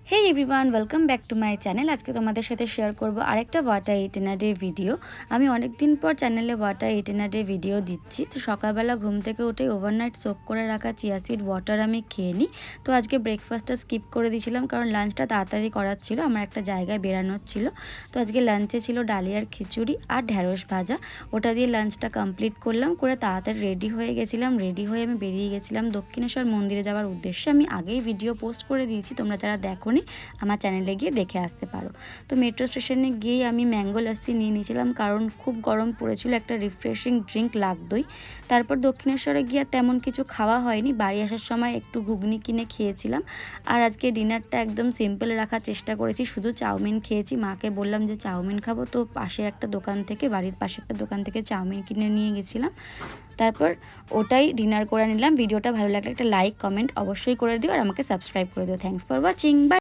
Hey everyone welcome back to my channel. आज के तुम्हारे साथे शेयर करब आरेकटा वाटर इटिनारी भिडियो। आमी अनेक दिन पर चैनेले वाटर इटिनारी भिडियो दिচ্ছি। तो सकालबेला घुम থেকে उठे ओभारनाइट सोक করে রাখা চিয়া সিড ওয়াটার আমি খেয়ে নিই। তো আজকে ব্রেকফাস্টটা স্কিপ করে দিয়েছিলাম কারণ লাঞ্চটা তাড়াতাড়ি করার ছিল, আমার একটা জায়গায় বেরানোর ছিল। তো আজকে লাঞ্চে ছিল ডালিয়ার খিচুড়ি আর ঢেঁড়স ভাজা, ওটা দিয়ে লাঞ্চটা কমপ্লিট করলাম, করে তাড়াতাড়ি রেডি হয়ে গেছিলাম। রেডি হয়ে আমি বেরিয়ে গেছিলাম দক্ষিণেশ্বর মন্দিরে যাওয়ার উদ্দেশ্যে। আমি আগেই ভিডিও পোস্ট করে দিয়েছি, তোমরা যারা দেখো আমার চ্যানেলে গিয়ে দেখে আসতে পারো। তো মেট্রো স্টেশনে গিয়ে আমি ম্যাঙ্গো লাসি নিয়ে নিয়েছিলাম কারণ খুব গরম পড়েছিল, একটা রিফ্রেশিং ড্রিঙ্ক লাগতোই। তারপর দক্ষিণেশ্বরে গিয়ে তেমন কিছু খাওয়া হয়নি, বাড়ি আসার সময় একটু ঘুগনি কিনে খেয়েছিলাম। আর আজকে ডিনারটা একদম সিম্পল রাখার চেষ্টা করেছি, শুধু চাউমিন খেয়েছি। মাকে বললাম যে চাউমিন খাবো, তো পাশে একটা দোকান থেকে, বাড়ির পাশে একটা দোকান থেকে চাউমিন কিনে নিয়ে গেছিলাম। তারপর ওটাই ডিনার করে নিলাম। ভিডিওটা ভালো লাগলে একটা লাইক কমেন্ট অবশ্যই করে দিও আর আমাকে সাবস্ক্রাইব করে দিও। Thanks for watching, by.